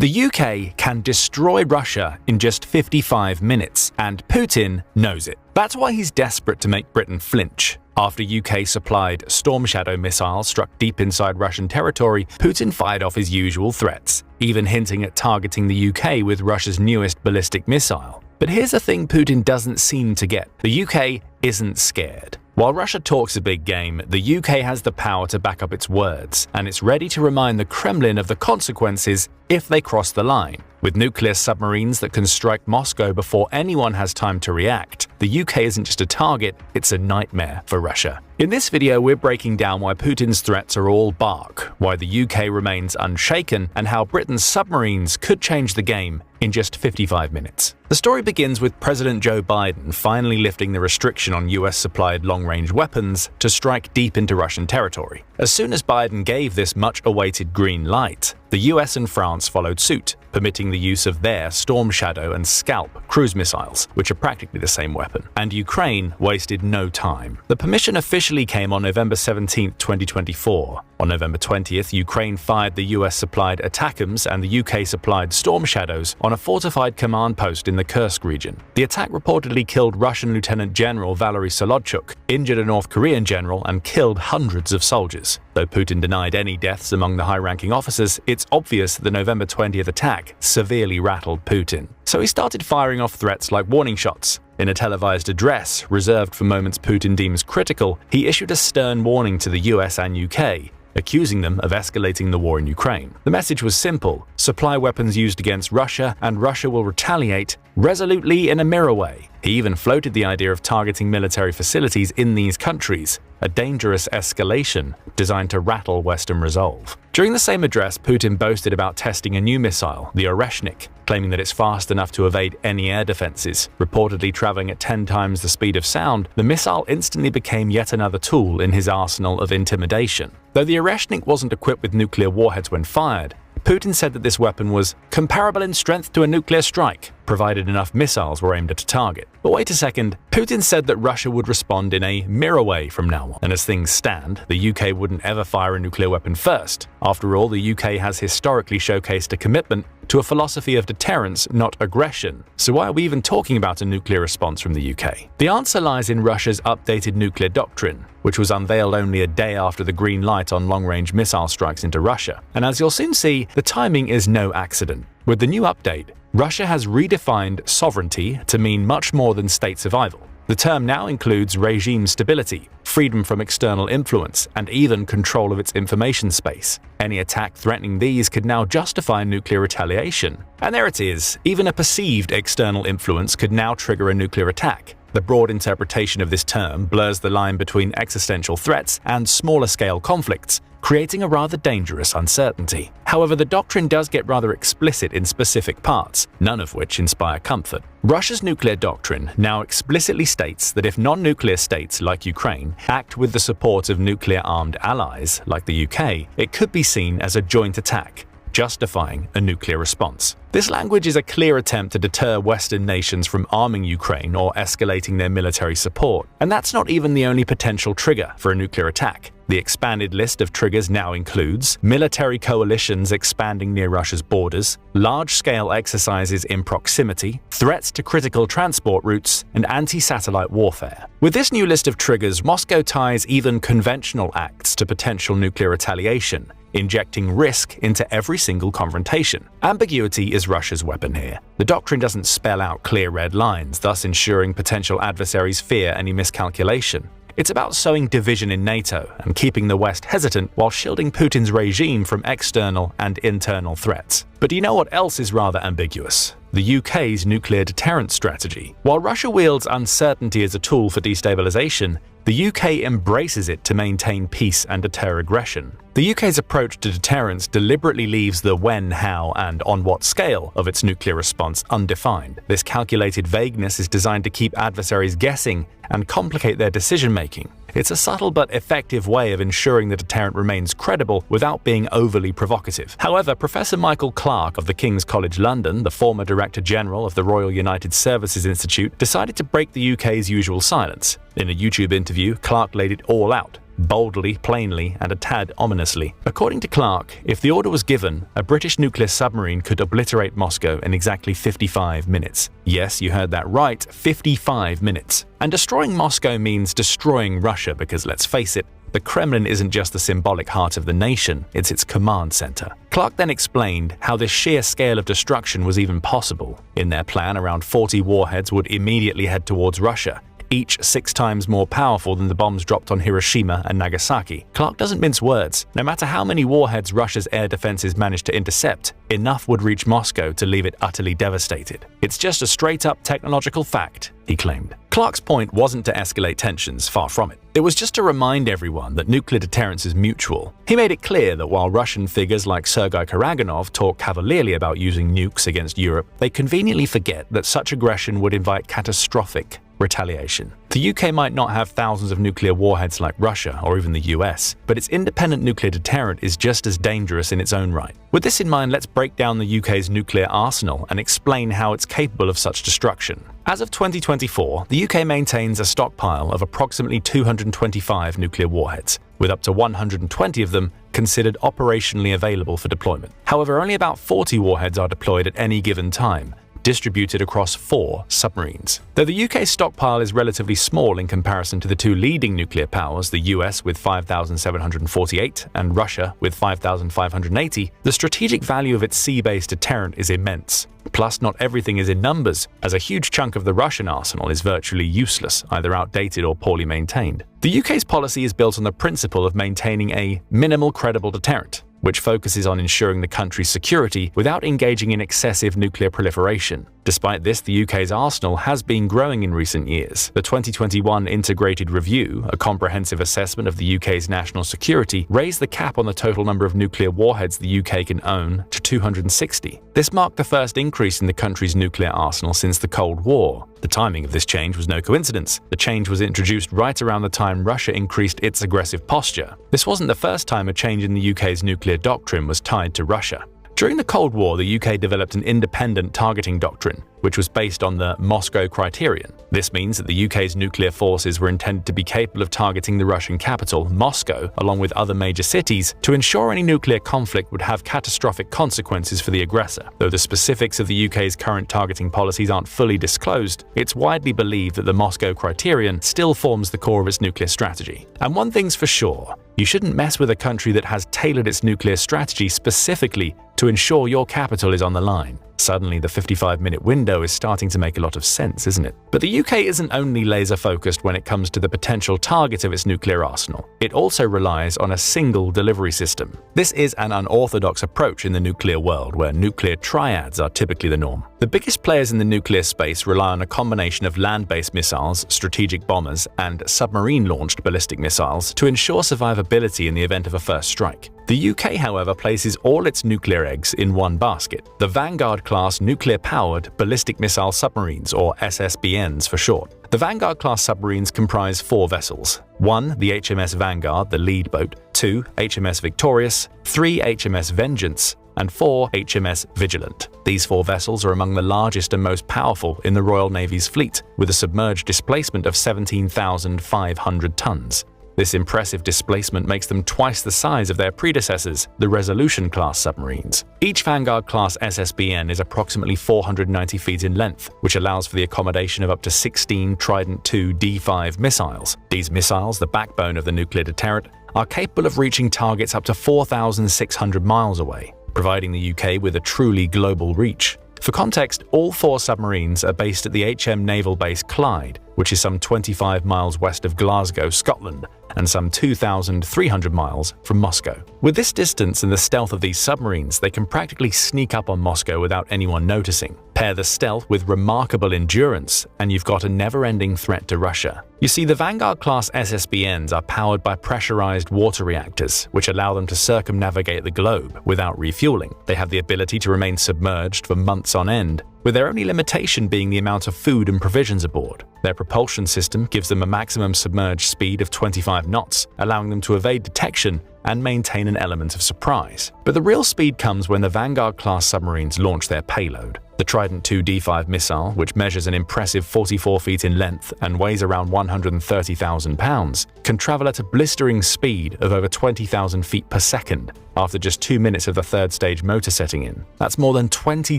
The UK can destroy Russia in just 55 minutes, and Putin knows it. That's why he's desperate to make Britain flinch. After UK-supplied Storm Shadow missiles struck deep inside Russian territory, Putin fired off his usual threats, even hinting at targeting the UK with Russia's newest ballistic missile. But here's the thing Putin doesn't seem to get. The UK isn't scared. While Russia talks a big game, the UK has the power to back up its words, and it's ready to remind the Kremlin of the consequences if they cross the line. With nuclear submarines that can strike Moscow before anyone has time to react, the UK isn't just a target, it's a nightmare for Russia. In this video, we're breaking down why Putin's threats are all bark, why the UK remains unshaken, and how Britain's submarines could change the game in just 55 minutes. The story begins with President Joe Biden finally lifting the restriction on US-supplied long-range weapons to strike deep into Russian territory. As soon as Biden gave this much-awaited green light, the US and France followed suit, permitting the use of their Storm Shadow and Scalp cruise missiles, which are practically the same weapon, and Ukraine wasted no time. The permission officially came on November 17, 2024. On November 20th, Ukraine fired the US-supplied ATACMS and the UK-supplied Storm Shadows on a fortified command post in the Kursk region. The attack reportedly killed Russian Lieutenant General Valery Solodchuk, injured a North Korean general, and killed hundreds of soldiers. Though Putin denied any deaths among the high-ranking officers, it's obvious the November 20th attack severely rattled Putin. So he started firing off threats like warning shots. In a televised address reserved for moments Putin deems critical, he issued a stern warning to the US and UK, accusing them of escalating the war in Ukraine. The message was simple: supply weapons used against Russia, and Russia will retaliate resolutely in a mirror way. He even floated the idea of targeting military facilities in these countries, a dangerous escalation designed to rattle Western resolve. During the same address, Putin boasted about testing a new missile, the Oreshnik, claiming that it's fast enough to evade any air defenses. Reportedly traveling at 10 times the speed of sound, the missile instantly became yet another tool in his arsenal of intimidation. Though the Oreshnik wasn't equipped with nuclear warheads when fired, Putin said that this weapon was comparable in strength to a nuclear strike, provided enough missiles were aimed at a target. But wait a second, Putin said that Russia would respond in a mirror way from now on, and as things stand, the UK wouldn't ever fire a nuclear weapon first. After all, the UK has historically showcased a commitment to a philosophy of deterrence, not aggression. So why are we even talking about a nuclear response from the UK? The answer lies in Russia's updated nuclear doctrine, which was unveiled only a day after the green light on long-range missile strikes into Russia. And as you'll soon see, the timing is no accident. With the new update, Russia has redefined sovereignty to mean much more than state survival. The term now includes regime stability, freedom from external influence, and even control of its information space. Any attack threatening these could now justify nuclear retaliation. And there it is, even a perceived external influence could now trigger a nuclear attack. The broad interpretation of this term blurs the line between existential threats and smaller-scale conflicts, creating a rather dangerous uncertainty. However, the doctrine does get rather explicit in specific parts, none of which inspire comfort. Russia's nuclear doctrine now explicitly states that if non-nuclear states like Ukraine act with the support of nuclear-armed allies like the UK, it could be seen as a joint attack, justifying a nuclear response. This language is a clear attempt to deter Western nations from arming Ukraine or escalating their military support. And that's not even the only potential trigger for a nuclear attack. The expanded list of triggers now includes military coalitions expanding near Russia's borders, large-scale exercises in proximity, threats to critical transport routes, and anti-satellite warfare. With this new list of triggers, Moscow ties even conventional acts to potential nuclear retaliation, injecting risk into every single confrontation. Ambiguity is Russia's weapon here. The doctrine doesn't spell out clear red lines, thus ensuring potential adversaries fear any miscalculation. It's about sowing division in NATO and keeping the West hesitant while shielding Putin's regime from external and internal threats. But do you know what else is rather ambiguous? The UK's nuclear deterrence strategy. While Russia wields uncertainty as a tool for destabilization, the UK embraces it to maintain peace and deter aggression. The UK's approach to deterrence deliberately leaves the when, how, and on what scale of its nuclear response undefined. This calculated vagueness is designed to keep adversaries guessing and complicate their decision-making. It's a subtle but effective way of ensuring the deterrent remains credible without being overly provocative. However, Professor Michael Clarke of the King's College London, the former Director General of the Royal United Services Institute, decided to break the UK's usual silence. In a YouTube interview, Clarke laid it all out. boldly, plainly, and a tad ominously. According to Clark, if the order was given, a British nuclear submarine could obliterate Moscow in exactly 55 minutes. Yes, you heard that right, 55 minutes. And destroying Moscow means destroying Russia because, let's face it, the Kremlin isn't just the symbolic heart of the nation, it's its command center. Clark then explained how this sheer scale of destruction was even possible. In their plan, around 40 warheads would immediately head towards Russia, each 6 times more powerful than the bombs dropped on Hiroshima and Nagasaki. Clark doesn't mince words. No matter how many warheads Russia's air defenses managed to intercept, enough would reach Moscow to leave it utterly devastated. It's just a straight-up technological fact, he claimed. Clark's point wasn't to escalate tensions, far from it. It was just to remind everyone that nuclear deterrence is mutual. He made it clear that while Russian figures like Sergei Karaganov talk cavalierly about using nukes against Europe, they conveniently forget that such aggression would invite catastrophic retaliation. The UK might not have thousands of nuclear warheads like Russia or even the US, but its independent nuclear deterrent is just as dangerous in its own right. With this in mind, let's break down the UK's nuclear arsenal and explain how it's capable of such destruction. As of 2024, the UK maintains a stockpile of approximately 225 nuclear warheads, with up to 120 of them considered operationally available for deployment. However, only about 40 warheads are deployed at any given time, distributed across 4 submarines. Though the UK's stockpile is relatively small in comparison to the 2 leading nuclear powers, the US with 5,748 and Russia with 5,580, the strategic value of its sea-based deterrent is immense. Plus, not everything is in numbers, as a huge chunk of the Russian arsenal is virtually useless, either outdated or poorly maintained. The UK's policy is built on the principle of maintaining a minimal credible deterrent, which focuses on ensuring the country's security without engaging in excessive nuclear proliferation. Despite this, the UK's arsenal has been growing in recent years. The 2021 Integrated Review, a comprehensive assessment of the UK's national security, raised the cap on the total number of nuclear warheads the UK can own to 260. This marked the first increase in the country's nuclear arsenal since the Cold War. The timing of this change was no coincidence. The change was introduced right around the time Russia increased its aggressive posture. This wasn't the first time a change in the UK's nuclear doctrine was tied to Russia. During the Cold War, the UK developed an independent targeting doctrine, which was based on the Moscow Criterion. This means that the UK's nuclear forces were intended to be capable of targeting the Russian capital, Moscow, along with other major cities, to ensure any nuclear conflict would have catastrophic consequences for the aggressor. Though the specifics of the UK's current targeting policies aren't fully disclosed, it's widely believed that the Moscow Criterion still forms the core of its nuclear strategy. And one thing's for sure, you shouldn't mess with a country that has tailored its nuclear strategy specifically to ensure your capital is on the line. Suddenly, the 55-minute window is starting to make a lot of sense, isn't it? But the UK isn't only laser-focused when it comes to the potential target of its nuclear arsenal. It also relies on a single delivery system. This is an unorthodox approach in the nuclear world, where nuclear triads are typically the norm. The biggest players in the nuclear space rely on a combination of land-based missiles, strategic bombers, and submarine-launched ballistic missiles to ensure survivability in the event of a first strike. The UK, however, places all its nuclear eggs in one basket: the Vanguard-class nuclear-powered ballistic missile submarines, or SSBNs for short. The Vanguard-class submarines comprise 4 vessels: 1. the HMS Vanguard, the lead boat; 2. HMS Victorious; 3. HMS Vengeance; and 4. HMS Vigilant. These 4 vessels are among the largest and most powerful in the Royal Navy's fleet, with a submerged displacement of 17,500 tons. This impressive displacement makes them twice the size of their predecessors, the Resolution-class submarines. Each Vanguard-class SSBN is approximately 490 feet in length, which allows for the accommodation of up to 16 Trident II D5 missiles. These missiles, the backbone of the nuclear deterrent, are capable of reaching targets up to 4,600 miles away, providing the UK with a truly global reach. For context, all 4 submarines are based at the HM Naval Base Clyde, which is some 25 miles west of Glasgow, Scotland, and some 2,300 miles from Moscow. With this distance and the stealth of these submarines, they can practically sneak up on Moscow without anyone noticing. Pair the stealth with remarkable endurance, and you've got a never-ending threat to Russia. You see, the Vanguard-class SSBNs are powered by pressurized water reactors, which allow them to circumnavigate the globe without refueling. They have the ability to remain submerged for months on end, with their only limitation being the amount of food and provisions aboard. Their propulsion system gives them a maximum submerged speed of 25 knots, allowing them to evade detection and maintain an element of surprise. But the real speed comes when the Vanguard-class submarines launch their payload. The Trident II D5 missile, which measures an impressive 44 feet in length and weighs around 130,000 pounds, can travel at a blistering speed of over 20,000 feet per second after just 2 minutes of the third stage motor setting in. That's more than 20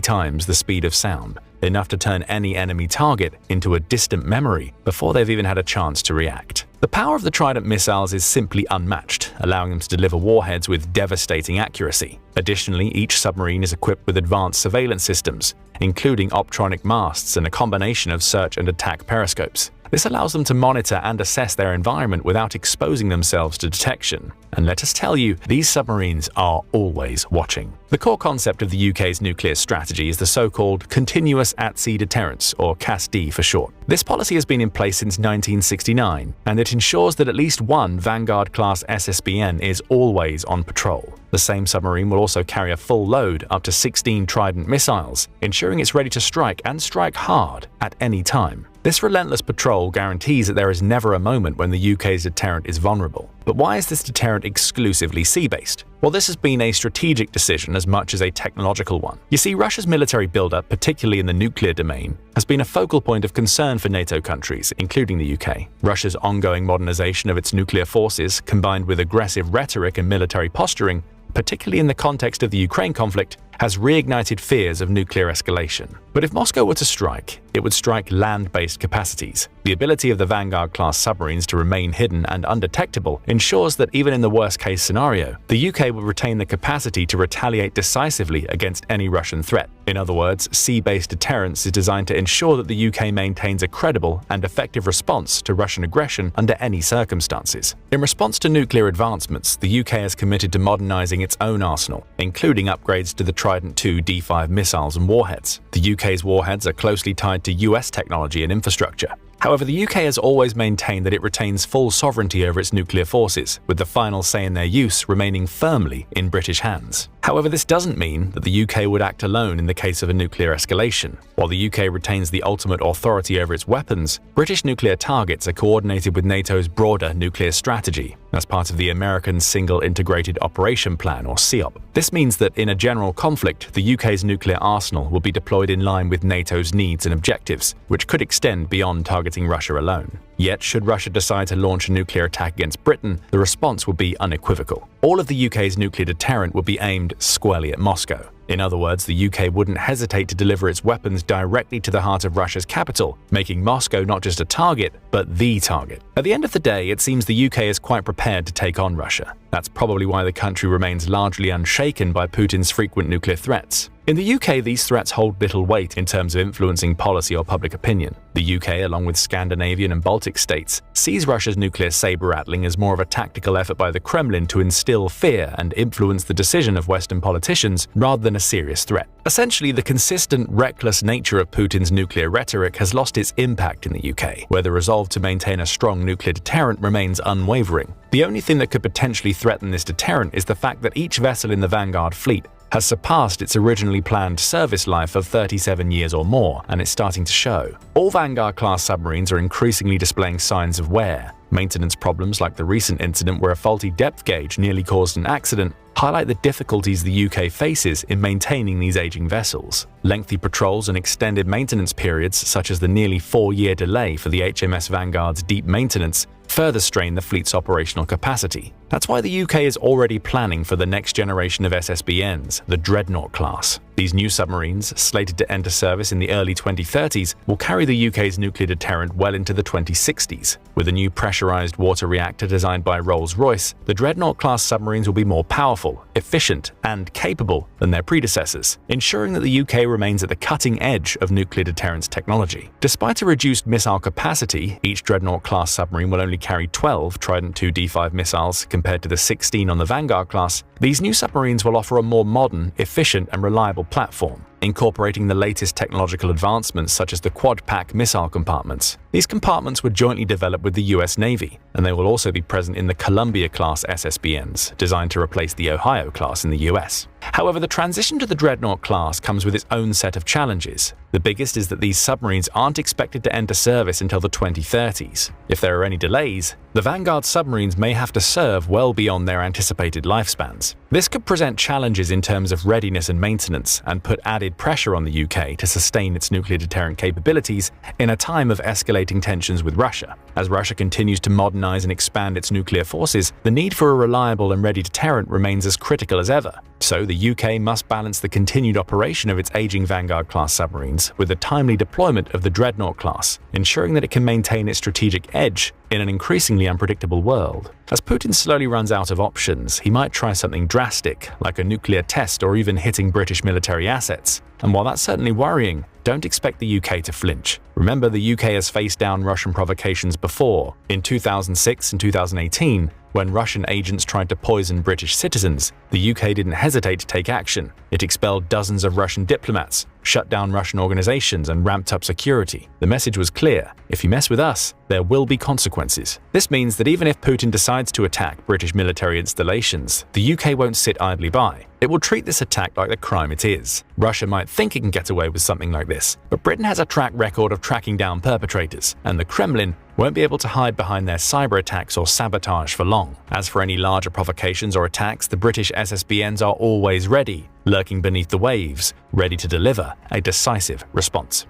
times the speed of sound, enough to turn any enemy target into a distant memory before they've even had a chance to react. The power of the Trident missiles is simply unmatched, allowing them to deliver warheads with devastating accuracy. Additionally, each submarine is equipped with advanced surveillance systems, including optronic masts and a combination of search and attack periscopes. This allows them to monitor and assess their environment without exposing themselves to detection. And let us tell you, these submarines are always watching. The core concept of the UK's nuclear strategy is the so-called Continuous At-Sea Deterrence, or CASD for short. This policy has been in place since 1969, and it ensures that at least one Vanguard-class SSBN is always on patrol. The same submarine will also carry a full load up to 16 Trident missiles, ensuring it's ready to strike and strike hard at any time. This relentless patrol guarantees that there is never a moment when the UK's deterrent is vulnerable. But why is this deterrent exclusively sea-based? Well, this has been a strategic decision as much as a technological one. You see, Russia's military buildup, particularly in the nuclear domain, has been a focal point of concern for NATO countries, including the UK. Russia's ongoing modernization of its nuclear forces, combined with aggressive rhetoric and military posturing, particularly in the context of the Ukraine conflict, has reignited fears of nuclear escalation. But if Moscow were to strike, it would strike land-based capacities. The ability of the Vanguard-class submarines to remain hidden and undetectable ensures that even in the worst-case scenario, the UK will retain the capacity to retaliate decisively against any Russian threat. In other words, sea-based deterrence is designed to ensure that the UK maintains a credible and effective response to Russian aggression under any circumstances. In response to nuclear advancements, the UK is committed to modernizing its own arsenal, including upgrades to the Trident II D5 missiles and warheads. The UK's warheads are closely tied to US technology and infrastructure. However, the UK has always maintained that it retains full sovereignty over its nuclear forces, with the final say in their use remaining firmly in British hands. However, this doesn't mean that the UK would act alone in the case of a nuclear escalation. While the UK retains the ultimate authority over its weapons, British nuclear targets are coordinated with NATO's broader nuclear strategy, as part of the American Single Integrated Operation Plan, or SEOP. This means that in a general conflict, the UK's nuclear arsenal will be deployed in line with NATO's needs and objectives, which could extend beyond targeting Russia alone. Yet, should Russia decide to launch a nuclear attack against Britain, the response will be unequivocal. All of the UK's nuclear deterrent would be aimed squarely at Moscow. In other words, the UK wouldn't hesitate to deliver its weapons directly to the heart of Russia's capital, making Moscow not just a target, but the target. At the end of the day, it seems the UK is quite prepared to take on Russia. That's probably why the country remains largely unshaken by Putin's frequent nuclear threats. In the UK, these threats hold little weight in terms of influencing policy or public opinion. The UK, along with Scandinavian and Baltic states, sees Russia's nuclear saber-rattling as more of a tactical effort by the Kremlin to instill fear and influence the decision of Western politicians rather than a serious threat. Essentially, the consistent, reckless nature of Putin's nuclear rhetoric has lost its impact in the UK, where the resolve to maintain a strong nuclear deterrent remains unwavering. The only thing that could potentially threaten this deterrent is the fact that each vessel in the Vanguard fleet has surpassed its originally planned service life of 37 years or more, and it's starting to show. All Vanguard-class submarines are increasingly displaying signs of wear. Maintenance problems like the recent incident where a faulty depth gauge nearly caused an accident highlight the difficulties the UK faces in maintaining these aging vessels. Lengthy patrols and extended maintenance periods, such as the nearly 4-year delay for the HMS Vanguard's deep maintenance, further strain the fleet's operational capacity. That's why the UK is already planning for the next generation of SSBNs, the Dreadnought class. These new submarines, slated to enter service in the early 2030s, will carry the UK's nuclear deterrent well into the 2060s. With a new pressurized water reactor designed by Rolls-Royce, the Dreadnought-class submarines will be more powerful, efficient, and capable than their predecessors, ensuring that the UK remains at the cutting edge of nuclear deterrence technology. Despite a reduced missile capacity, each Dreadnought-class submarine will only carry 12 Trident II D5 missiles compared to the 16 on the Vanguard class. These new submarines will offer a more modern, efficient, and reliable platform, incorporating the latest technological advancements such as the quad-pack missile compartments. These compartments were jointly developed with the US Navy, and they will also be present in the Columbia-class SSBNs, designed to replace the Ohio class in the US. However, the transition to the Dreadnought class comes with its own set of challenges. The biggest is that these submarines aren't expected to enter service until the 2030s. If there are any delays, the Vanguard submarines may have to serve well beyond their anticipated lifespans. This could present challenges in terms of readiness and maintenance, and put added added pressure on the UK to sustain its nuclear deterrent capabilities in a time of escalating tensions with Russia. As Russia continues to modernize and expand its nuclear forces, the need for a reliable and ready deterrent remains as critical as ever. So the UK must balance the continued operation of its aging Vanguard-class submarines with the timely deployment of the Dreadnought class, ensuring that it can maintain its strategic edge in an increasingly unpredictable world. As Putin slowly runs out of options, he might try something drastic, like a nuclear test or even hitting British military assets. And while that's certainly worrying, don't expect the UK to flinch. Remember, the UK has faced down Russian provocations before. In 2006 and 2018, when Russian agents tried to poison British citizens, the UK didn't hesitate to take action. It expelled dozens of Russian diplomats, shut down Russian organizations, and ramped up security. The message was clear: if you mess with us, there will be consequences. This means that even if Putin decides to attack British military installations, the UK won't sit idly by. It will treat this attack like the crime it is. Russia might think it can get away with something like this, but Britain has a track record of tracking down perpetrators, and the Kremlin won't be able to hide behind their cyber attacks or sabotage for long. As for any larger provocations or attacks, the British SSBNs are always ready, lurking beneath the waves, ready to deliver a decisive response.